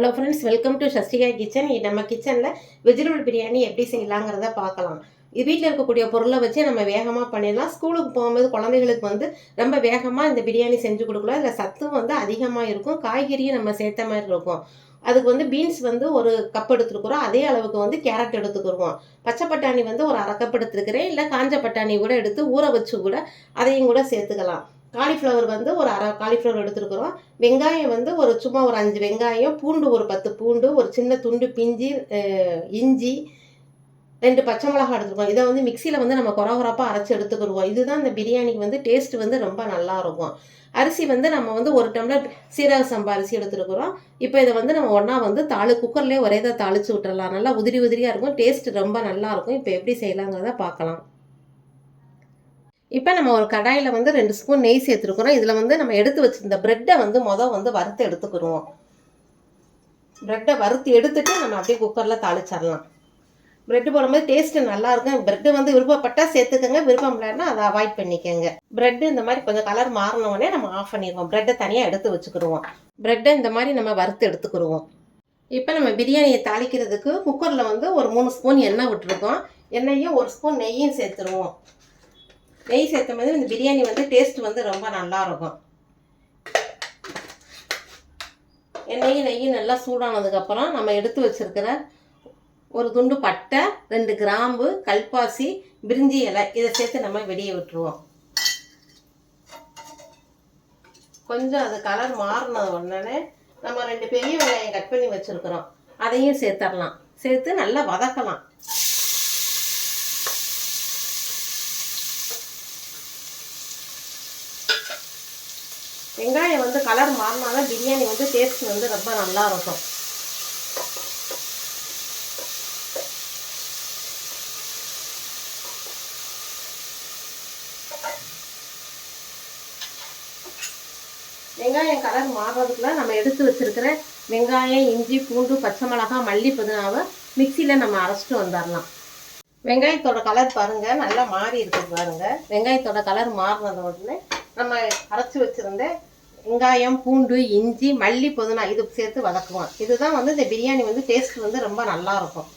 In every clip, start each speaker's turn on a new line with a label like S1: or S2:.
S1: Hello friends, welcome to Shashtika kitchen. நம்ம கிச்சனில் vegetable biryani எப்படி செய்யலாங்கிறத பார்க்கலாம். இது வீட்டில் இருக்கக்கூடிய பொருளை வச்சு நம்ம வேகமாக பண்ணிடலாம். ஸ்கூலுக்கு போகும்போது குழந்தைகளுக்கு ரொம்ப வேகமாக இந்த பிரியாணி செஞ்சு கொடுக்கலாம். இதில் சத்தும் அதிகமாக இருக்கும், காய்கறியும் நம்ம சேர்த்த மாதிரி இருக்கும். அதுக்கு பீன்ஸ் ஒரு கப் எடுத்துருக்குறோம். அதே அளவுக்கு கேரட் எடுத்துக்கிடுவோம். பச்சை பட்டாணி ஒரு அரை கப் எடுத்துருக்கிறேன். இல்லை காஞ்ச பட்டாணி கூட எடுத்து ஊற வச்சு கூட அதையும் கூட சேர்த்துக்கலாம். காலிஃப்ளவர் ஒரு அரை காலிஃப்ளவர் எடுத்துருக்குறோம். வெங்காயம் சும்மா ஒரு 5 வெங்காயம், பூண்டு ஒரு 10 பூண்டு, ஒரு சின்ன துண்டு பிஞ்சி இஞ்சி, 2 பச்சை மிளகாய் எடுத்துருக்கோம். இதை மிக்சியில் நம்ம குறகுறப்பாக அரைச்சி எடுத்துக்கிடுவோம். இதுதான் இந்த பிரியாணிக்கு டேஸ்ட் ரொம்ப நல்லாயிருக்கும். அரிசி நம்ம 1 டம்ளர் சீரக சம்பா அரிசி எடுத்துருக்குறோம். இப்போ இதை நம்ம ஒன்றா குக்கர்லேயே ஒரே இதை தாளித்து விட்டுறலாம். நல்லா உதிரி உதிரியாக இருக்கும், டேஸ்ட் ரொம்ப நல்லாயிருக்கும். இப்போ எப்படி செய்யலாங்கிறத பார்க்கலாம். இப்போ நம்ம ஒரு கடாயில் 2 ஸ்பூன் நெய் சேர்த்துருக்குறோம். இதில் நம்ம எடுத்து வச்சுருந்த ப்ரெட்டை வறுத்து எடுத்துக்கிடுவோம். ப்ரெட்டை வறுத்து எடுத்துட்டு நம்ம அப்படியே குக்கரில் தாளிச்சிடலாம். ப்ரெட்டு போடும்போது டேஸ்ட்டு நல்லாயிருக்கும். ப்ரெட்டு விருப்பப்பட்டால் சேர்த்துக்கோங்க, விருப்பம் இல்லைன்னா அதை அவாய்ட் பண்ணிக்கோங்க. ப்ரெட்டு இந்த மாதிரி கொஞ்சம் கலர் மாறினோடனே நம்ம ஆஃப் பண்ணிடுவோம். ப்ரெட்டை தனியாக எடுத்து வச்சுக்கிடுவோம். ப்ரெட்டை இந்த மாதிரி நம்ம வறுத்து எடுத்துக்கிடுவோம். இப்போ நம்ம பிரியாணியை தாளிக்கிறதுக்கு குக்கரில் ஒரு 3 ஸ்பூன் எண்ணெய் விட்டுருக்கோம். எண்ணெயும் 1 ஸ்பூன் நெய்யும் சேர்த்துருவோம். நெய் சேர்த்தும் போது இந்த பிரியாணி டேஸ்ட் ரொம்ப நல்லாயிருக்கும். நெய்யும் நல்லா சூடானதுக்கப்புறம் நம்ம எடுத்து வச்சுருக்கிற ஒரு துண்டு பட்டை, 2 கிராம்பு, கல்பாசி, பிரிஞ்சி இலை இதை சேர்த்து நம்ம வெளியே விட்டுருவோம். கொஞ்சம் அது கலர் மாறினது உடனே நம்ம 2 பெரிய வெங்காயம் கட் பண்ணி வச்சுருக்கிறோம். அதையும் சேர்த்துடலாம். சேர்த்து நல்லா வதக்கலாம். வெங்காயம் கலர் மாறினாதான் பிரியாணி டேஸ்ட் ரொம்ப நல்லா இருக்கும். வெங்காயம் கலர் மாறுறதுக்குள்ள நம்ம எடுத்து வச்சிருக்கிற வெங்காயம், இஞ்சி, பூண்டு, பச்சை மிளகாய், மல்லி, புதினாவை மிக்சியில் நம்ம அரைச்சிட்டு வந்துடலாம். வெங்காயத்தோட கலர் பாருங்க, நல்லா மாறி இருக்குது பாருங்க. வெங்காயத்தோட கலர் மாறினது உடனே நம்ம அரைச்சி வச்சிருந்த வெங்காயம், பூண்டு, இஞ்சி, மல்லி, புதினா இது சேர்த்து வதக்குவோம். இதுதான் இந்த பிரியாணி டேஸ்ட் ரொம்ப நல்லா இருக்கும்.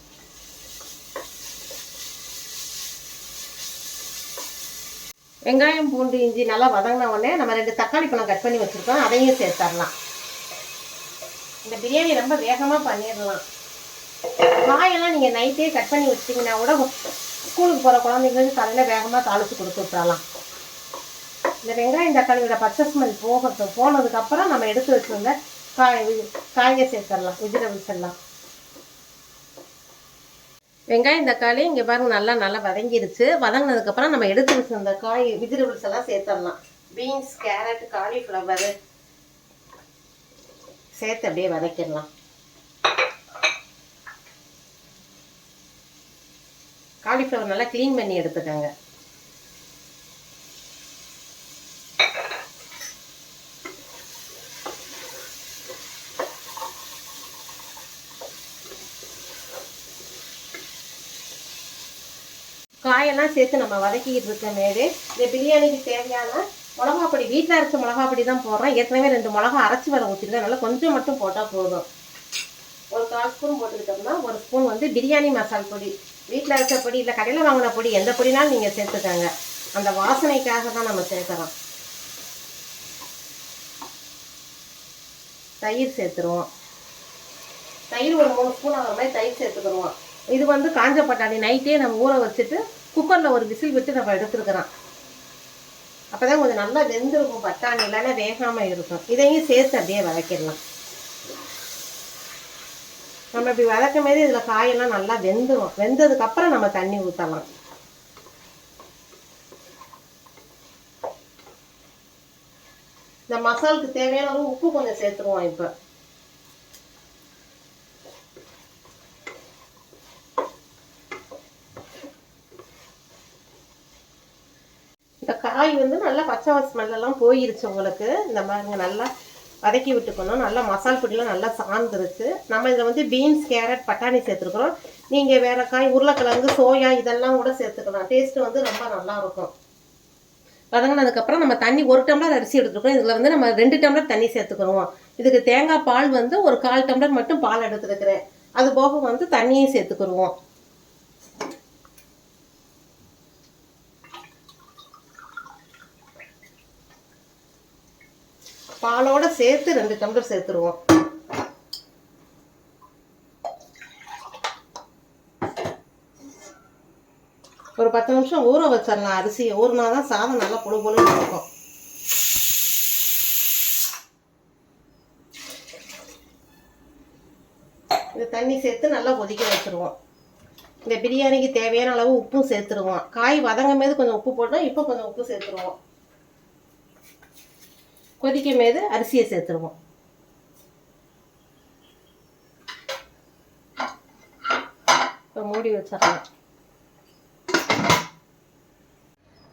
S1: வெங்காயம், பூண்டு, இஞ்சி நல்லா வதங்கின உடனே நம்ம 2 தக்காளி பழம் கட் பண்ணி வச்சுருக்கோம். அதையும் சேர்த்துடலாம். இந்த பிரியாணி ரொம்ப வேகமாக பண்ணிடலாம். காயெல்லாம் நீங்கள் நைட்டே கட் பண்ணி வச்சிட்டிங்கன்னா கூட ஸ்கூலுக்கு போகிற குழந்தைங்களுக்கு காலையில் வேகமாக தாளித்து கொடுத்து விட்றலாம். இந்த வெங்காயம் தக்காளியோட பச்சை ஸ்மெல் போனதுக்கப்புறம் நம்ம எடுத்து வச்சுருந்த காயை சேர்த்துடலாம். வெஜிடபிள்ஸ் எல்லாம் வெங்காயம் தக்காளி இங்கே பாருங்க நல்லா வதங்கிருச்சு. வதங்கினதுக்கப்புறம் நம்ம எடுத்து வச்சுருந்த வெஜிடபிள்ஸ் எல்லாம் சேர்த்துடலாம். பீன்ஸ், கேரட், காலிஃப்ளவர் சேர்த்து அப்படியே வதக்கிடலாம். காலிஃப்ளவர் நல்லா க்ளீன் பண்ணி எடுத்துக்கோங்க. காயெல்லாம் சேர்த்து நம்ம வதக்கிட்டு இருக்க மேலே இந்த பிரியாணிக்கு தேவையான மிளகாப்பொடி, வீட்டில் அரைச்ச மிளகாப்பொடி தான் போடுறோம். ஏற்கனவே 2 மிளகா அரைச்சி வர ஊற்றிருக்கேன். நல்லா கொஞ்சம் மட்டும் போட்டால் போதும். ஒரு 1/4 ஸ்பூன் போட்டுக்கிட்டோம்னா 1 ஸ்பூன் பிரியாணி மசால் பொடி, வீட்டில் அரைச்ச பொடி இல்லை கடையில் வாங்கின பொடி, எந்த பொடினாலும் நீங்கள் சேர்த்துக்கோங்க. அந்த வாசனைக்காக தான் நம்ம சேர்க்குறோம். தயிர் சேர்த்துருவோம். தயிர் ஒரு 3 ஸ்பூன் ஆகிற மாதிரி தயிர் சேர்த்துக்கிடுவோம். இது காஞ்ச பட்டாணி நைட்டே நம்ம ஊற வச்சுட்டு குக்கரில் ஒரு விசில் விட்டு நம்ம எடுத்துருக்கிறோம். அப்போ தான் கொஞ்சம் நல்லா வெந்திருக்கும். பட்டாணி இல்லைன்னா வேகாமல் இருக்கும். இதையும் சேர்த்து அப்படியே வதக்கிடலாம். நம்ம இப்படி வதக்கும் போது இதில் காயெல்லாம் நல்லா வெந்துடும். வெந்ததுக்கப்புறம் நம்ம தண்ணி ஊற்றலாம். இந்த மசாலுக்கு தேவையான உப்பு கொஞ்சம் சேர்த்துருவோம். இப்போ இந்த காய் நல்லா பச்சை ஸ்மெல்லாம் போயிருச்சு உங்களுக்கு. இந்த மாதிரி நல்லா வதக்கி விட்டுக்கணும். நல்லா மசால் பொடியெலாம் நல்லா சார்ந்துருச்சு. நம்ம இதில் பீன்ஸ், கேரட், பட்டாணி சேர்த்துருக்குறோம். நீங்கள் வேறு காய் உருளைக்கிழங்கு, சோயா இதெல்லாம் கூட சேர்த்துக்கலாம். டேஸ்ட்டு ரொம்ப நல்லாயிருக்கும். வதங்கினதுக்கப்புறம் நம்ம தண்ணி 1 டம்ளர் அரிசி எடுத்துருக்கோம். இதில் வந்து நம்ம 2 டம்ளர் தண்ணி சேர்த்துக்கிறோம். இதுக்கு தேங்காய் பால் வந்து ஒரு 1/4 டம்ளர் மட்டும் பால் எடுத்துருக்கிறேன். அது போக வந்து தண்ணியும் சேர்த்துக்கிடுவோம். பாலோட சேர்த்து 2 டம்ளர் சேர்த்துருவோம். ஒரு 10 நிமிஷம் ஊற வச்சிடலாம். அரிசியை ஊறினாதான் சாதம் நல்லா பொழு பொழுன்னு இருக்கும். இந்த தண்ணி சேர்த்து நல்லா கொதிக்க வச்சுருவோம். இந்த பிரியாணிக்கு தேவையான அளவு உப்பும் சேர்த்துருவோம். காய் வதங்கும் போது கொஞ்சம் உப்பு போட்டோம், இப்போ கொஞ்சம் உப்பு சேர்த்துருவோம். கொதிக்கும் போது அரிசியை சேர்த்துருவோம். இப்போ மூடி வச்சிடலாம்.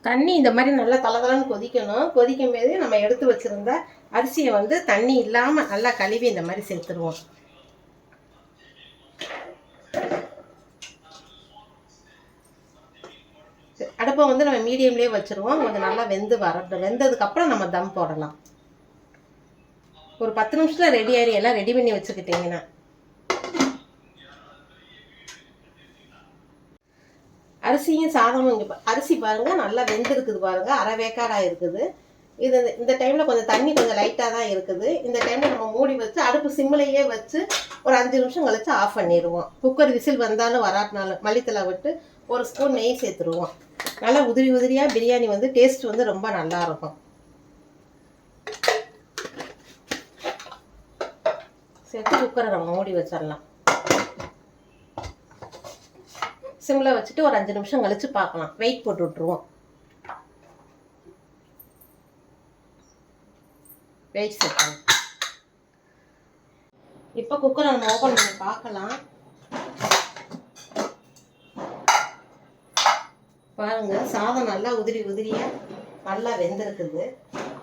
S1: தண்ணி இந்த மாதிரி நல்லா தளதளன்னு கொதிக்கணும். கொதிக்கும் போது நம்ம எடுத்து வச்சிருந்த அரிசியை வந்து தண்ணி இல்லாமல் நல்லா கழுவி இந்த மாதிரி சேர்த்துருவோம். அடுப்பை வந்து நம்ம மீடியம்லேயே வச்சுருவோம். கொஞ்சம் நல்லா வெந்ததுக்கப்புறம் நம்ம தம் போடலாம். ஒரு 10 நிமிஷத்தில் ரெடி ஆகி எல்லாம் ரெடி பண்ணி வச்சுக்கிட்டிங்கன்னா அரிசியும் சாதமும் இங்கே அரிசி பாருங்கள் நல்லா வெந்திருக்குது பாருங்கள். அரை வேக்காடாக இருக்குது. இந்த டைமில் கொஞ்சம் தண்ணி கொஞ்சம் லைட்டாக தான் இருக்குது. இந்த டைமில் நம்ம மூடி வச்சு அடுப்பு சிம்மிலேயே வச்சு ஒரு 5 நிமிஷம் கழிச்சு ஆஃப் பண்ணிடுவோம். குக்கர் விசில் வந்தாலும் வராட்டினாலும் மல்லித்தலை விட்டு ஒரு ஸ்பூன் நெய் சேர்த்துருவோம். நல்லா உதிரி உதிரியாக பிரியாணி வந்து டேஸ்ட் வந்து ரொம்ப நல்லா இருக்கும். சேர்த்து குக்கரை நம்ம மூடி வச்சிடலாம். சிம்மில் வச்சுட்டு ஒரு 5 நிமிஷம் கழிச்சு பார்க்கலாம். வெயிட் போட்டு விட்டுருவோம். வெயிட் சேர்க்கலாம். இப்போ குக்கரை நம்ம ஓப்பன் பண்ணி பார்க்கலாம். பாருங்க, சாதம் நல்லா உதிரி உதிரியாக நல்லா வெந்திருக்குது.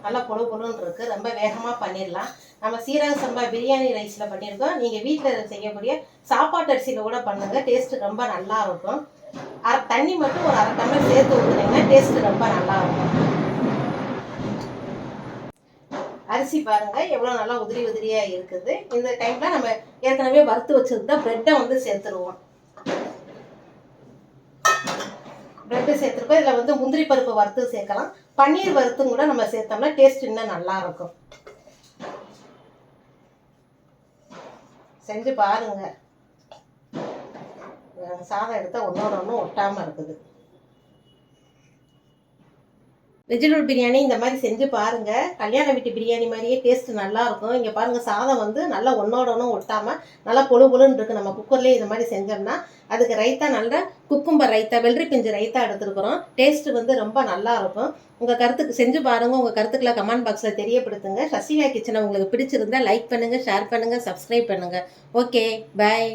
S1: நல்லா பொழு பொழுன்னு இருக்குது. ரொம்ப வேகமாக பண்ணிடலாம். நம்ம சீரக சம்பா பிரியாணி ரைஸில் பண்ணியிருக்கோம். நீங்கள் வீட்டில் செய்யக்கூடிய சாப்பாட்டு அரிசியில் கூட பண்ணுங்கள். டேஸ்ட்டு ரொம்ப நல்லா இருக்கும். தண்ணி மட்டும் ஒரு 1/2 டம்ளர் சேர்த்து ஊற்றுனீங்கன்னா டேஸ்ட்டு ரொம்ப நல்லா இருக்கும். அரிசி பாருங்கள் எவ்வளோ நல்லா உதிரி உதிரியாக இருக்குது. இந்த டைமில் நம்ம ஏற்கனவே வறுத்து வச்சுருந்தா ப்ரெட்டை வந்து சேர்த்துருவோம். ப்ரெட்டு சேர்த்துருக்கோம். இதில் வந்து முந்திரி பருப்பு வறுத்து சேர்க்கலாம். பன்னீர் வறுத்தும் கூட நம்ம சேர்த்தோம்னா டேஸ்ட் இன்னும் நல்லா இருக்கும். செஞ்சு பாருங்க. சாதம் எடுத்தால் ஒன்றோட ஒன்றும் ஒட்டாமல் இருக்குது. வெஜிடபிள் பிரியாணி இந்த மாதிரி செஞ்சு பாருங்கள். கல்யாண வீட்டு பிரியாணி மாதிரியே டேஸ்ட் நல்லா இருக்கும். இங்கே பாருங்கள், சாதம் வந்து நல்லா ஒன்றோட ஒன்றும் ஒட்டாமல் நல்லா பொழு பொழுன்னு இருக்குது. நம்ம குக்கர்லேயே இந்த மாதிரி செஞ்சோம்னா அதுக்கு ரைத்தா நல்லா குக்கும்பர் ரைத்தா, வெள்ளரி பிஞ்சு ரைத்தா எடுத்துருக்குறோம். டேஸ்ட்டு வந்து ரொம்ப நல்லா இருக்கும். உங்கள் கருத்துக்கு செஞ்சு பாருங்கள். உங்கள் கருத்துக்களை கமெண்ட் பாக்ஸில் தெரியப்படுத்துங்க. சசிகா கிச்சனை உங்களுக்கு பிடிச்சிருந்தா லைக் பண்ணுங்கள், ஷேர் பண்ணுங்கள், சப்ஸ்கிரைப் பண்ணுங்கள். ஓகே, பாய்.